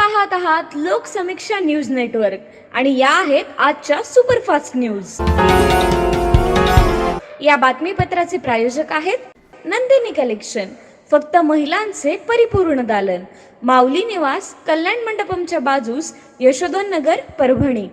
पाहत आहात Loksamiksha news network आणि या आहेत आजच्या सुपरफास्ट न्यूज। या बातमीपत्राचे प्रायोजक आहेत नंदिनी कलेक्शन, फक्त महिलांचे परिपूर्ण दालन, माऊली निवास, कल्याण मंडपमच्या बाजूस, यशोधन नगर, परभणी।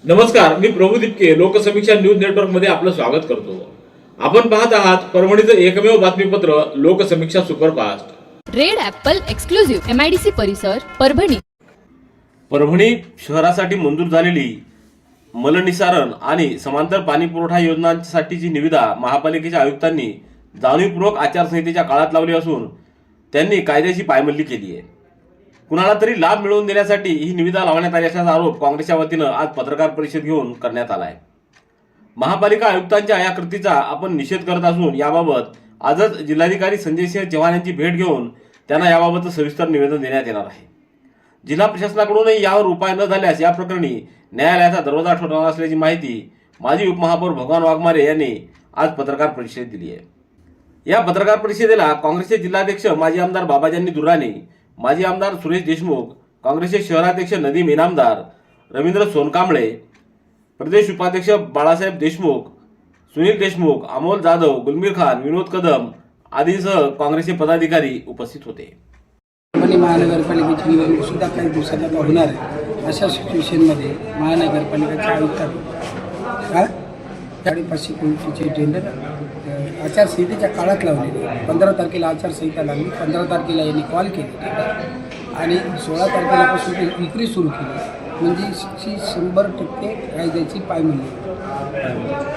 नमस्कार, मी प्रभू दिपके लोकसमीक्षा न्यूज नेटवर्क मध्ये आपलं स्वागत करतो। आपण पाहत आहात परभणीचं एकमेव बातमीपत्र Loksamiksha superfast. Red Apple exclusive MIDC परिसर परभणी। परभणी शहरासाठी मंजूर झालेली मलनिसारण आणि समांतर पाणी पुरवठा योजनांसाठीची निविदा महापालिकेच्या आयुक्तांनी जाणीवपूर्वक आचारसंहितेच्या काळात लावली असून त्यांनी कायद्याची पायमल्ली केली आहे। कुणाला तरी लाभ मिळवून देण्यासाठी ही निविदा लावण्यात आली असल्याचा आरोप काँग्रेसच्या वतीनं आज पत्रकार परिषद घेऊन करण्यात आला आहे। महापालिका आयुक्तांच्या या कृतीचा आपण निषेध करत असून याबाबत आजच जिल्हाधिकारी संजय सिंह चव्हाण यांची भेट घेऊन त्यांना याबाबत सविस्तर निवेदन देण्यात येणार आहे। जिल्हा प्रशासनाकडूनही यावर उपाय न झाल्यास या प्रकरणी न्यायालयाचा दरवाजा ठोठावणार असल्याची माहिती माजी उपमहापौर भगवान वाघमारे यांनी आज पत्रकार परिषदेत दिली आहे। या पत्रकार परिषदेला काँग्रेसचे जिल्हाध्यक्ष माजी आमदार बाबाजानी दुर्राणी, माजी आमदार सुरेश देशमुख, काँग्रेसचे शहराध्यक्ष नदीम इनामदार, रवींद्र सोनकांबळे, प्रदेश उपाध्यक्ष बाळासाहेब देशमुख, सुनील देशमुख, अमोल जाधव, गुलमीर खान, विनोद कदम आदींसह काँग्रेसचे पदाधिकारी उपस्थित होते। परभणी महानगरपालिकेची निवडणूक सुद्धा काही दिवसात आता होणार आहे। अशा सिच्युएशनमध्ये महानगरपालिकेच्या आयुक्तांनी 550 कोटीचे टेंडर आचारसंहितेच्या काळात लावलेली। 15 तारखेला आचारसंहिता लागली, 15 तारखेला यांनी कॉल केले आणि 16 तारखेलापासून ती विक्री सुरू केली। म्हणजे 100% कायद्याची पायमल्ली।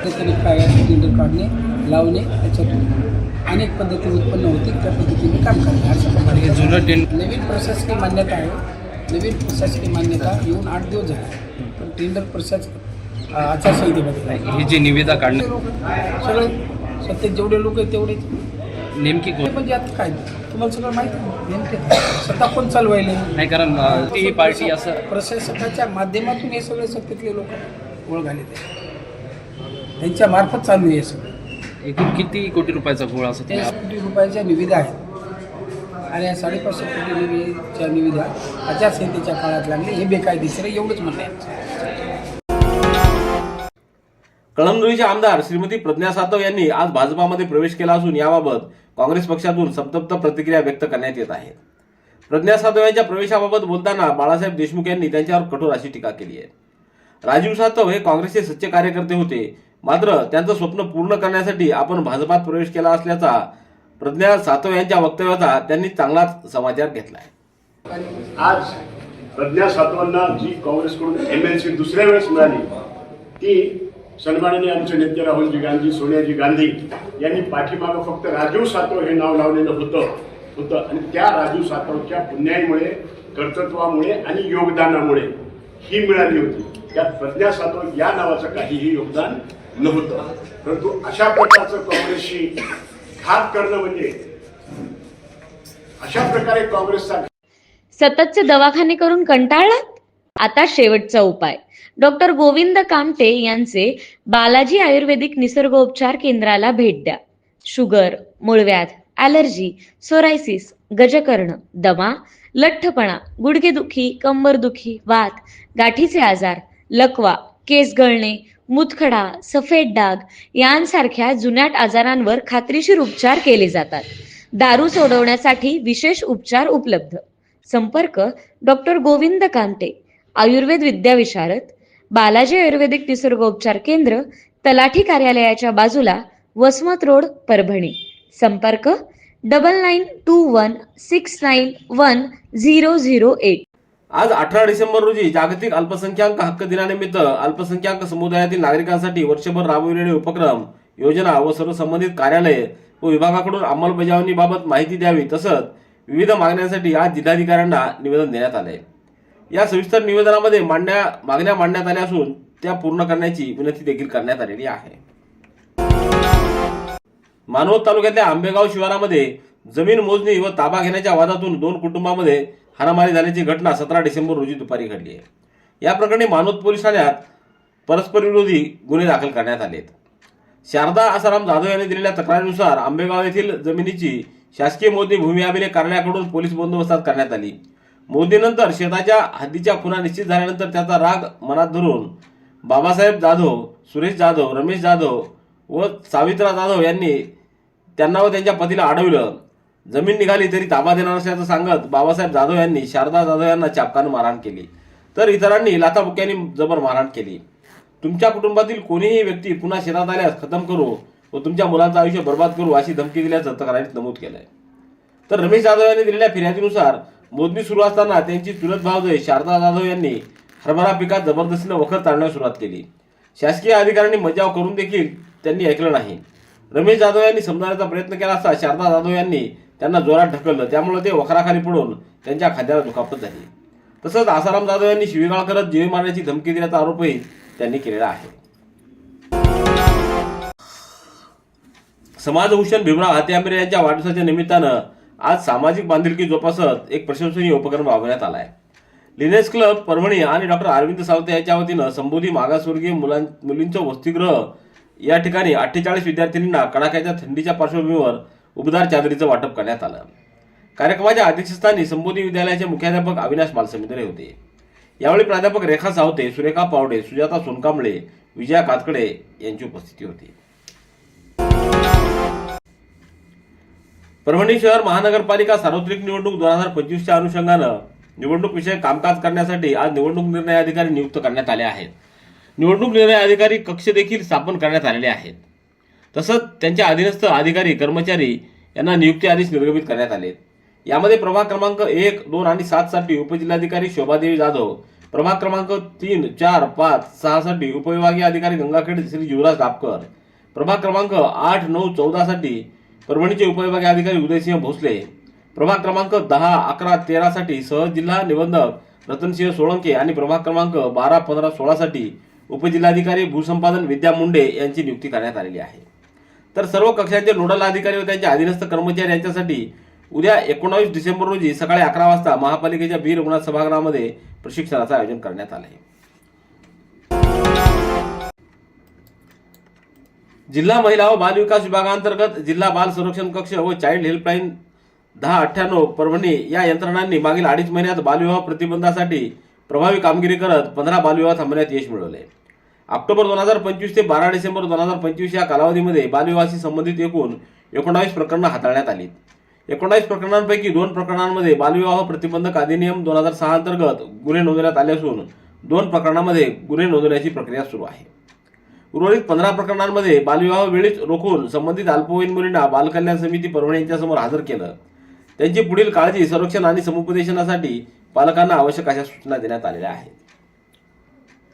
त्याच्याने काय टेंडर काढणे, लावणे, त्याच्यातून अनेक पद्धती उत्पन्न होती, त्या पद्धतीने काम करणे अशा प्रकारे नवीन प्रशासकीय मान्यता आहे। नवीन प्रशासकीय मान्यता येऊन 8 दिवस झाले, पण टेंडर प्रशास आचारसंहितेमध्ये ही जी निविदा काढणे सगळे सत्तेत जेवढे लोक आहेत तेवढे नेमकी कोण म्हणजे आता काय तुम्हाला सगळं माहिती आहे नेमके सत्ता कोण चालवायले नाही, कारण ती पार्टी असं प्रशासकाच्या माध्यमातून हे सगळे सत्तेतले लोक ओळखाले त्यांच्या मार्फत चालू आहे हे सगळं। एकूण किती कोटी रुपयाचा गोळा असं 30 कोटी रुपयाच्या निविदा आहेत आणि या 550 कोटी निविदेच्या निविदा आचारसंहितेच्या काळात लागले, हे बेकायदेशीर आहे, एवढंच म्हणणं आहे। कळमनुरीचे आमदार श्रीमती प्रज्ञा सातव यांनी आज भाजपामध्ये प्रवेश केला असून याबाबत काँग्रेस पक्षातून संतप्त प्रतिक्रिया व्यक्त करण्यात येत आहेत। प्रज्ञा सातव यांच्या प्रवेशाबाबत बोलताना बाळासाहेब देशमुख यांनी त्यांच्यावर कठोर अशी टीका केली आहे। राजीव सातव हे काँग्रेसचे सच्चे कार्यकर्ते होते, मात्र त्यांचं स्वप्न पूर्ण करण्यासाठी आपण भाजपात प्रवेश केला असल्याचा प्रज्ञा सातव यांच्या वक्तव्याचा त्यांनी चांगलाच समाचार घेतलाय। आज प्रज्ञा सातवांना जी काँग्रेसकडून MLC दुसऱ्या वेळेस मिळाली ती सन्माननीय आमचे नेते राहुलजी गांधी, सोनियाजी गांधी यांनी पाठीमागं फक्त राजीव सातव हे नाव लावलेलं होतं आणि त्या राजीव सातवच्या पुण्याईमुळे, कर्तृत्वामुळे आणि योगदानामुळे ही मिळाली होती। त्यात प्रज्ञा सातव या नावाचं काहीही योगदान नव्हतं, परंतु अशा प्रकारचं काँग्रेसशी घात करणं म्हणजे अशा प्रकारे काँग्रेसचा सततचे दवाखाने करून कंटाळलात? आता शेवटचा उपाय। डॉक्टर गोविंद कामटे यांचे बालाजी आयुर्वेदिक निसर्गोपचार केंद्राला भेट द्या। शुगर, मूळव्याध, ॲलर्जी, सोरायसिस, गजकर्ण, दमा, लठ्ठपणा, गुडघेदुखी, कंबरदुखी, वात, गाठीचे आजार, लकवा, केस गळणे, मुतखडा, सफेद डाग यांसारख्या जुनाट आजारांवर खात्रीशीर उपचार केले जातात। दारू सोडवण्यासाठी विशेष उपचार उपलब्ध। संपर्क डॉक्टर गोविंद कामटे, आयुर्वेद विद्याविशारद, बालाजी आयुर्वेदिक निसर्गोपचार केंद्र, तलाठी कार्यालयाच्या बाजूला, वसमत रोड, परभणी। संपर्क 9921691008। आज 18 डिसेंबर रोजी जागतिक अल्पसंख्याक हक्क दिनानिमित्त अल्पसंख्याक समुदायातील नागरिकांसाठी वर्षभर राबविलेले उपक्रम, योजना व सर्व संबंधित कार्यालये व विभागाकडून अंमलबजावणीबाबत माहिती द्यावी तसंच विविध मागण्यांसाठी आज जिल्हाधिकाऱ्यांना निवेदन देण्यात आले। या सविस्तर निवेदनामध्ये मागण्या मांडण्यात आल्या असून त्या पूर्ण करण्याची विनंती देखील करण्यात आलेली आहे। मानवत तालुक्यातल्या आंबेगाव शिवारामध्ये जमीन मोजणी व ताबा घेण्याच्या वादातून 2 कुटुंबांमध्ये हाणामारी झाल्याची घटना 17 डिसेंबर रोजी दुपारी घडली आहे। या प्रकरणी मानवत पोलीस ठाण्यात परस्पर विरोधी गुन्हे दाखल करण्यात आलेत। शारदा आसाराम जाधव यांनी दिलेल्या तक्रारीनुसार आंबेगाव येथील जमिनीची शासकीय मोजणी भूमी अभिलेख कार्यालयाकडून पोलीस बंदोबस्तात करण्यात आली। मोदीनंतर शेताच्या हद्दीच्या खुणा निश्चित झाल्यानंतर त्याचा राग मनात धरून बाबासाहेब जाधव, सुरेश जाधव, रमेश जाधव व सावित्रा जाधव यांनी त्यांना व त्यांच्या पतीला अडवलं. जमीन निघाली तरी ताबा देणार नसल्याचं सांगत बाबासाहेब जाधव यांनी शारदा जाधव यांना चापकानं मारहाण केली, तर इतरांनी लाथाबुक्यांनी जबर मारहाण केली. तुमच्या कुटुंबातील कोणीही व्यक्ती पुन्हा शेतात आल्यास खतम करू व तुमच्या मुलांचं आयुष्य बर्बाद करू अशी धमकी दिल्याचं तक्रारीत नमूद केलंय. तर रमेश जाधव यांनी दिलेल्या फिर्यादीनुसार मोजणी सुरू असताना त्यांची चुलत भावजय शारदा जाधव यांनी हरभरा पिकात जबरदस्तीने वखर ताणण्यास सुरुवात केली. शासकीय अधिकाऱ्यांनी मजाव करून देखील त्यांनी ऐकलं नाही. रमेश जाधव यांनी समजावण्याचा प्रयत्न केला असता शारदा जाधव यांनी त्यांना जोरात ढकललं, त्यामुळे ते वखराखाली पडून त्यांच्या खांद्याला दुखापत झाली. तसंच आसाराम जाधव यांनी शिवीगाळ करत जीवे मारण्याची धमकी दिल्याचा आरोपही त्यांनी केलेला आहे. समाजभूषण भीमराव हाते आंबेरे यांच्या वाढदिवसाच्या निमित्तानं आज सामाजिक बांधिलकी जोपासत एक प्रशंसनीय उपक्रम राबवण्यात आला आहे. लिनेस क्लब परभणी आणि डॉक्टर अरविंद सावते यांच्या वतीनं संबोधी मागासवर्गीय मुलींचं वसतिगृह या ठिकाणी 48 विद्यार्थिनींना कडाक्याच्या थंडीच्या पार्श्वभूमीवर उबदार चादरीचं वाटप करण्यात आलं. कार्यक्रमाच्या अध्यक्षस्थानी संबोधी विद्यालयाचे मुख्याध्यापक अविनाश मालसमुद्रे होते. यावेळी प्राध्यापक रेखा सावते, सुरेखा पावडे, सुजाता सोनकांबळे, विजया कातकडे यांची उपस्थिती होती. परभणी शहर महानगरपालिका सार्वत्रिक निवडणूक 2025च्या अनुषंगानं निवडणूक विषयक कामकाज करण्यासाठी आज निवडणूक निर्णय अधिकारी नियुक्त करण्यात आले आहेत. निवडणूक निर्णय अधिकारी कक्ष देखील स्थापन करण्यात आलेले आहेत. तसंच त्यांच्या अधीनस्थ अधिकारी कर्मचारी यांना नियुक्ती आदेश निर्गमित करण्यात आले. यामध्ये प्रभाग क्रमांक 1, 2 आणि 7 साठी उपजिल्हाधिकारी शोभादेवी जाधव, प्रभाग क्रमांक 3, 4, 5, 6 साठी उपविभागीय अधिकारी गंगाखेड श्री युवराज दापकर, प्रभाग क्रमांक 8, 9, 14 साठी परभणीचे उपविभागीय अधिकारी उदयसिंह भोसले, प्रभाग क्रमांक 10, 11, 13 साठी सहज जिल्हा निबंधक रतनसिंह सोळंके आणि प्रभाग क्रमांक 12, 15, 16 साठी उपजिल्हाधिकारी भूसंपादन विद्या मुंडे यांची नियुक्ती करण्यात आलेली आहे. तर सर्व कक्षांचे नोडल अधिकारी व त्यांच्या अधीनस्थ कर्मचारी यांच्यासाठी उद्या 19 डिसेंबर रोजी सकाळी 11 वाजता महापालिकेच्या बी रघुनाथ सभागृहामध्ये प्रशिक्षणाचं आयोजन करण्यात आलं आहे. जिल्हा महिला व बाल विकास विभागांतर्गत जिल्हा बाल संरक्षण कक्ष व चाइल्ड हेल्पलाईन 1098 परभणी या यंत्रणांनी मागील 2.5 महिन्यात बालविवाह प्रतिबंधासाठी प्रभावी कामगिरी करत 15 बालविवाह थांबवण्यात यश मिळवले. ऑक्टोबर 2025 ते 12 डिसेंबर 2025 या कालावधीमध्ये बालविवाहाशी संबंधित एकूण 19 प्रकरणं हाताळण्यात आली. 19 प्रकरणांपैकी 2 प्रकरणांमध्ये बालविवाह प्रतिबंधक अधिनियम 2006 अंतर्गत गुन्हे नोंदवण्यात आले असून 2 प्रकरणांमध्ये गुन्हे नोंदवण्याची प्रक्रिया सुरू आहे. उर्वरित 15 प्रकरणांमध्ये बालविवाह वेळीच रोखून संबंधित अल्पवयीन मुलींना बालकल्याण समिती परभणी यांच्यासमोर हजर केलं. त्यांची पुढील काळजी, संरक्षण आणि समुपदेशनासाठी पालकांना आवश्यक अशा सूचना देण्यात आलेल्या आहेत.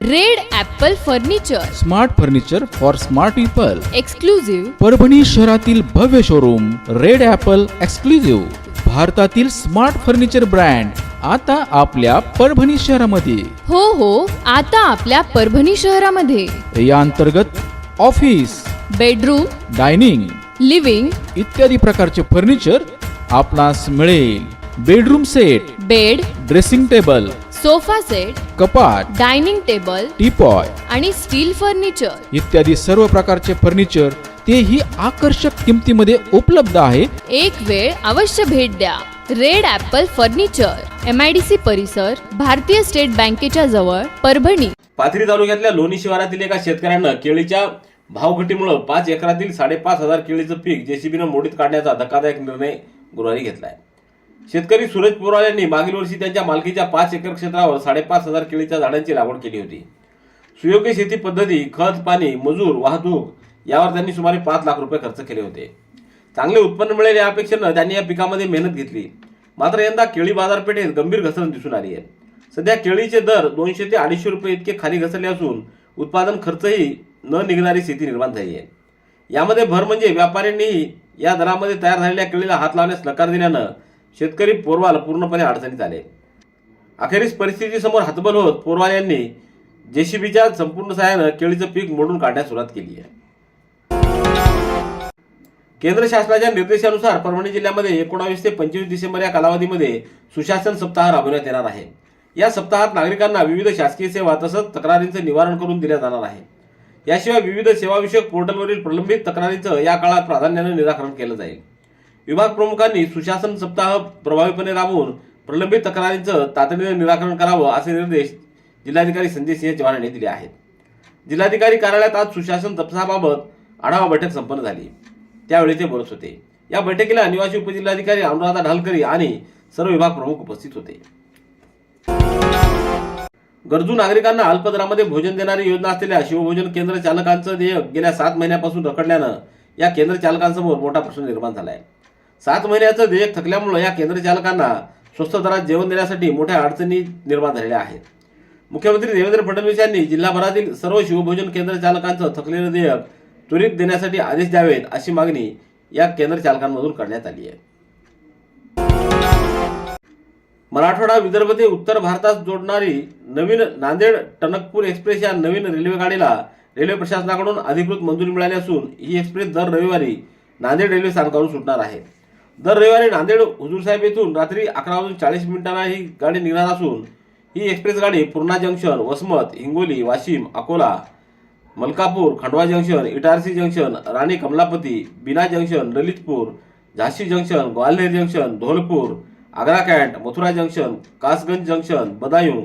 Red Apple furniture, smart furniture for smart people. Exclusive Parbhani शहरातील भव्य शोरूम रेड ॲपल एक्सक्लुझिव्ह, भारतातील स्मार्ट फर्निचर ब्रँड आता आपल्या परभणी शहरामध्ये. हो, आता आपल्या परभणी शहरामध्ये. या अंतर्गत ऑफिस, बेडरूम, डायनिंग, लिव्हिंग इत्यादी प्रकारचे फर्निचर आपणास मिळेल. Bedroom set, bed, dressing table, sofa set, कपाट, डायनिंग टेबल टीपॉय आणि स्टील फर्निचर इत्यादी सर्व प्रकारचे फर्निचर तेही आकर्षक किमतीमध्ये उपलब्ध आहे. एक वेळ अवश्य भेट द्या. रेड ॲपल फर्निचर, MIDC परिसर, भारतीय स्टेट बँकेच्या जवळ, परभणी. पाथरी तालुक्यातल्या लोणी शिवारातील एका शेतकऱ्यानं केळीच्या भावघटीमुळे 5 एकरातील 5,500 केळीचं पीक जेसीबीनं मोडीत काढण्याचा धक्कादायक निर्णय गुरुवारी घेतलाय. शेतकरी सूरज पोराळ यांनी मागील वर्षी त्यांच्या मालकीच्या 5 एकर क्षेत्रावर 5,500 केळीच्या झाडांची लागवड केली होती. सुयोग्य शेती पद्धती, खत, पाणी, मजूर, वाहतूक यावर त्यांनी सुमारे 5 लाख रुपये खर्च केले होते. चांगले उत्पन्न मिळेल या अपेक्षेनं त्यांनी या पिकामध्ये मेहनत घेतली. मात्र यंदा केळी बाजारपेठेत गंभीर घसरण दिसून आली आहे. सध्या केळीचे दर 200 ते 250 रुपये इतके खाली घसरले असून उत्पादन खर्चही न निघणारी स्थिती निर्माण झाली आहे. यामध्ये भर म्हणजे व्यापाऱ्यांनीही या दरामध्ये तयार झालेल्या केळीला हात लावण्यास नकार दिल्यानं शेतकरी पोरवाल पूर्णपणे अडचणीत आले. अखेरीस परिस्थितीसमोर हतबल होत पोरवाल यांनी जेसीबीच्या संपूर्ण सहाय्यानं केळीचं पीक मोडून काढण्यास सुरुवात केली आहे. केंद्र शासनाच्या निर्देशानुसार परभणी जिल्ह्यामध्ये 19 ते 25 डिसेंबर या कालावधीमध्ये सुशासन सप्ताह राबवण्यात येणार आहे. या सप्ताहात नागरिकांना विविध शासकीय सेवा तसंच तक्रारींचं निवारण करून दिल्या जाणार आहे. याशिवाय विविध सेवाविषयक पोर्टलवरील प्रलंबित तक्रारींचं या काळात प्राधान्याने निराकरण केलं जाईल. विभाग प्रमुखांनी सुशासन सप्ताह प्रभावीपणे राबवून प्रलंबित तक्रारींचं तातडीने निराकरण करावं असे निर्देश जिल्हाधिकारी संजय सिंह चव्हाण यांनी दिले आहेत. जिल्हाधिकारी कार्यालयात आज सुशासन तपसाबाबत आढावा बैठक संपन्न झाली. त्यावेळी ते बोलत होते. या बैठकीला निवासी उपजिल्हाधिकारी अनुराधा ढालकरी आणि सर्व विभाग प्रमुख उपस्थित होते. गरजू नागरिकांना अल्प दरामध्ये भोजन देणारी योजना असलेल्या शिवभोजन केंद्र चालकांचं देयक गेल्या 7 महिन्यापासून रखडल्यानं या केंद्र चालकांसमोर मोठा प्रश्न निर्माण झाला आहे. 7 महिन्याचं देयक थकल्यामुळे या केंद्र चालकांना स्वस्त दरात जेवण देण्यासाठी मोठ्या अडचणी निर्माण झालेल्या आहेत. मुख्यमंत्री देवेंद्र फडणवीस यांनी जिल्हाभरातील सर्व शिवभोजन केंद्र चालकांचं थकलेलं देयक त्वरित देण्यासाठी आदेश द्यावेत अशी मागणी या केंद्र चालकांमधून करण्यात आली आहे. मराठवाडा विदर्भ ते उत्तर भारतात जोडणारी नवीन नांदेड टणकपूर एक्सप्रेस या नवीन रेल्वे गाडीला रेल्वे प्रशासनाकडून अधिकृत मंजुरी मिळाली असून ही एक्सप्रेस दर रविवारी नांदेड रेल्वे स्थानकावरून सुटणार आहे. दर रविवारी नांदेड हुजूरसाहेब येथून रात्री 11:40 ही गाडी निघणार असून ही एक्सप्रेस गाडी Purna junction, Vasmat, Hingoli, Washim, Akola, Malkapur, Khandwa junction, Itarsi junction, Rani Kamlapati, Bina junction, Lalitpur, झाशी junction, Gwalior junction, Dholpur, Agra cantt, Mathura junction, Kasganj junction, Budaun,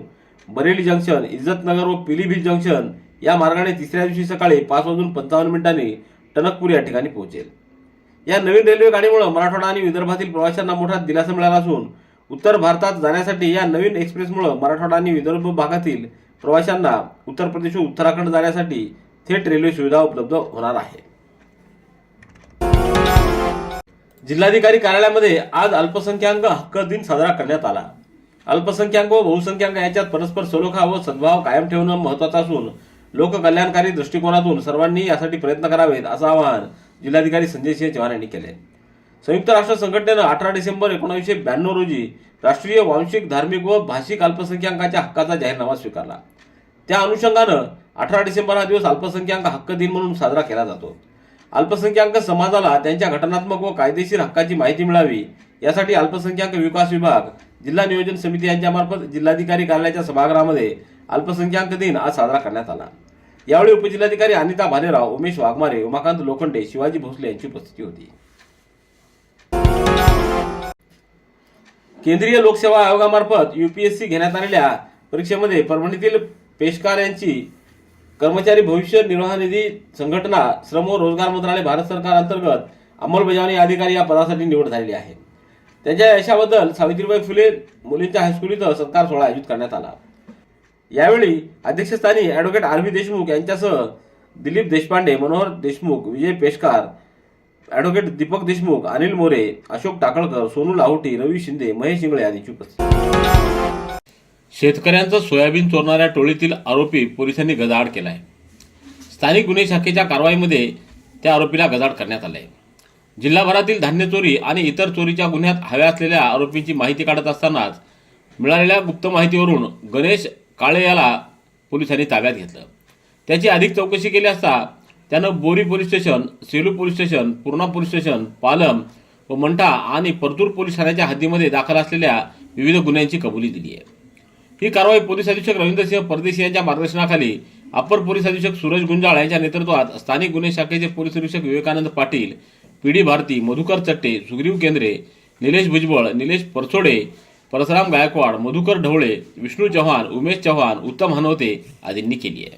Bareilly junction, Izzatnagar व पिलीभीत जंक्शन या मार्गाने तिसऱ्या दिवशी सकाळी 5:55 टणकपूर या ठिकाणी पोहोचेल. या नवीन रेल्वे गाडीमुळे मराठवाडा आणि विदर्भातील प्रवाशांना मोठा दिलासा मिळाला असून उत्तर भारतात जाण्यासाठी या नवीन एक्सप्रेसमुळे मराठवाडा आणि विदर्भ भागातील प्रवाशांना उत्तर प्रदेश व उत्तराखंड जाण्यासाठी थेट रेल्वे सुविधा उपलब्ध होणार आहे. जिल्हाधिकारी कार्यालयामध्ये आज अल्पसंख्याक हक्क दिन साजरा करण्यात आला. अल्पसंख्याक व बहुसंख्याक यांच्यात परस्पर सलोखा व सद्भाव कायम ठेवणं महत्त्वाचं असून लोककल्याणकारी दृष्टिकोनातून सर्वांनी यासाठी प्रयत्न करावेत असं आवाहन जिल्हाधिकारी संजय सिंह चव्हाण यांनी केले. संयुक्त राष्ट्र संघटनेनं 18 डिसेंबर 1992 रोजी राष्ट्रीय वांशिक, धार्मिक व भाषिक अल्पसंख्याकांच्या हक्काचा जाहीरनामा स्वीकारला. त्या अनुषंगानं 18 डिसेंबर हा दिवस अल्पसंख्याक हक्क दिन म्हणून साजरा केला जातो. अल्पसंख्याक समाजाला त्यांच्या घटनात्मक व कायदेशीर हक्काची माहिती मिळावी यासाठी अल्पसंख्याक विकास विभाग, जिल्हा नियोजन समिती यांच्यामार्फत जिल्हाधिकारी कार्यालयाच्या सभागृहामध्ये अल्पसंख्याक दिन आज साजरा करण्यात आला. यावेळी उपजिल्हाधिकारी अनिता भालेराव, उमेश वाघमारे, उमाकांत लोखंडे, शिवाजी भोसले यांची उपस्थिती होती. केंद्रीय लोकसेवा आयोगामार्फत UPSC घेण्यात आलेल्या परीक्षेमध्ये परभणीतील पेशकार यांची कर्मचारी भविष्य निर्वाह निधी संघटना, श्रम व रोजगार मंत्रालय, भारत सरकार अंतर्गत अंमलबजावणी अधिकारी या पदासाठी निवड झालेली आहे. त्यांच्या यशाबद्दल सावित्रीबाई फुले मुलींच्या हायस्कूल इथं सत्कार सोहळा आयोजित करण्यात आला. यावेळी अध्यक्षस्थानी ॲडव्होकेट RV देशमुख यांच्यासह दिलीप देशपांडे, मनोहर देशमुख, विजय पेशकार, ॲडव्होकेट दीपक देशमुख, अनिल मोरे, अशोक टाकळकर, सोनू लाहोटी, रवी शिंदे, महेश इंगळे आदींची उपस्थिती. शेतकऱ्यांचं सोयाबीन चोरणाऱ्या टोळीतील आरोपी पोलिसांनी गजाआड केलाय. स्थानिक गुन्हे शाखेच्या कारवाईमध्ये त्या आरोपीला गजाआड करण्यात आलंय. जिल्हाभरातील धान्य चोरी आणि इतर चोरीच्या गुन्ह्यात हव्या असलेल्या आरोपींची माहिती काढत असतानाच मिळालेल्या गुप्त माहितीवरून गणेश काळे याला पोलिसांनी ताब्यात घेतलं. त्याची अधिक चौकशी केली असता त्यानं Bori police station, Selu police station, Purna police station, Palam व मंठा आणि परतूर पोलीस ठाण्याच्या हद्दीमध्ये दाखल असलेल्या विविध गुन्ह्यांची कबुली दिली आहे. ही कारवाई पोलीस अधीक्षक रवींद्रसिंह परदेशी यांच्या मार्गदर्शनाखाली अपर पोलीस अधीक्षक सूरज गुंजाळ यांच्या नेतृत्वात स्थानिक गुन्हे शाखेचे पोलीस निरीक्षक विवेकानंद पाटील, PD भारती, मधुकर चट्टे, सुग्रीव केंद्रे, निलेश भुजबळ, निलेश परसोडे, परशुराम गायकवाड, मधुकर ढवळे, विष्णू चव्हाण, उमेश चव्हाण, उत्तम हनवते आदींनी केली आहे.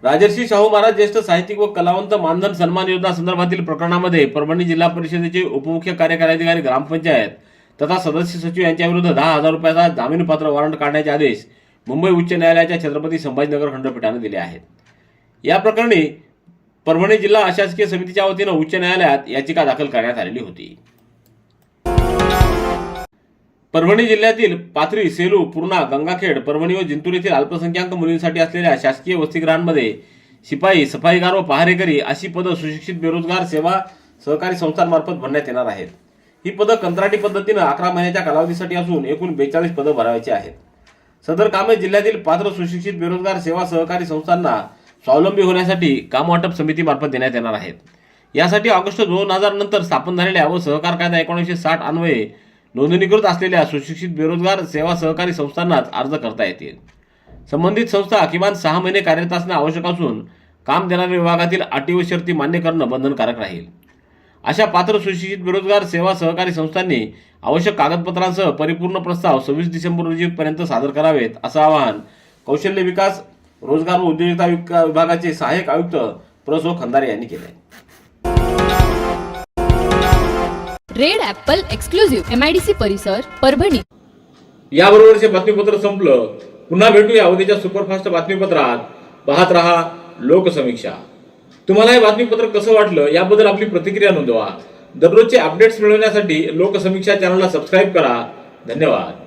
राजर्षी शाहू महाराज ज्येष्ठ साहित्यिक व कलावंत मानधन सन्मान योजना संदर्भातील प्रकरणामध्ये परभणी जिल्हा परिषदेचे उपमुख्य कार्यकारी अधिकारी, ग्रामपंचायत तथा सदस्य सचिव यांच्याविरुद्ध 10,000 रुपयाचा जामीनपात्र वॉरंट काढण्याचे आदेश मुंबई उच्च न्यायालयाच्या छत्रपती संभाजीनगर खंडपीठाने दिले आहेत. या प्रकरणी परभणी जिल्हा अशासकीय समितीच्या वतीनं उच्च न्यायालयात याचिका दाखल करण्यात आलेली होती. परभणी जिल्ह्यातील पाथरी, सेलू, पूर्णा, गंगाखेड, परभणी व जिंतूर येथील अल्पसंख्याक मुलींसाठी असलेल्या शासकीय वसतिगृहांमध्ये शिपाई, सफाईगार व पहारेकरी अशी पदं सुशिक्षित बेरोजगार सेवा सहकारी संस्थांमार्फत भरण्यात येणार आहेत. ही पदं कंत्राटी पद्धतीनं 11 महिन्याच्या कालावधीसाठी असून एकूण 42 पदं भरावायची आहेत. सदर कामे जिल्ह्यातील पात्र सुशिक्षित बेरोजगार सेवा सहकारी संस्थांना स्वावलंबी होण्यासाठी कामवाटप समितीमार्फत देण्यात येणार आहेत. यासाठी ऑगस्ट 2000 नंतर स्थापन झालेल्या व सहकार कायदा 1960 अन्वये नोंदणीकृत असलेल्या सुशिक्षित बेरोजगार सेवा सहकारी संस्थांनाच अर्ज करता येतील. संबंधित संस्था किमान 6 महिने कार्यरत असणे आवश्यक असून काम देणाऱ्या विभागातील अटी व शर्ती मान्य करणं बंधनकारक राहील. अशा पात्र सुशिक्षित बेरोजगार सेवा सहकारी संस्थांनी आवश्यक कागदपत्रांसह परिपूर्ण प्रस्ताव 26 डिसेंबर रोजीपर्यंत सादर करावेत, असं आवाहन कौशल्य विकास, रोजगार व उद्योजकता विभागाचे सहाय्यक आयुक्त प्र. खंदारे यांनी केले. रेड ॲपल एक्सक्लुझिव्ह MIDC परिसर परभणी. याबरोबरचे बातमीपत्र संपलं. पुन्हा भेटूया उद्याच्या सुपरफास्ट बातमीपत्रात. पाहत रहा लोकसमीक्षा. तुम्हाला हे बातमीपत्र कसं वाटलं याबद्दल आपली प्रतिक्रिया नोंदवा. दररोजचे अपडेट्स मिळवण्यासाठी लोकसमीक्षा चॅनलला सबस्क्राईब करा. धन्यवाद.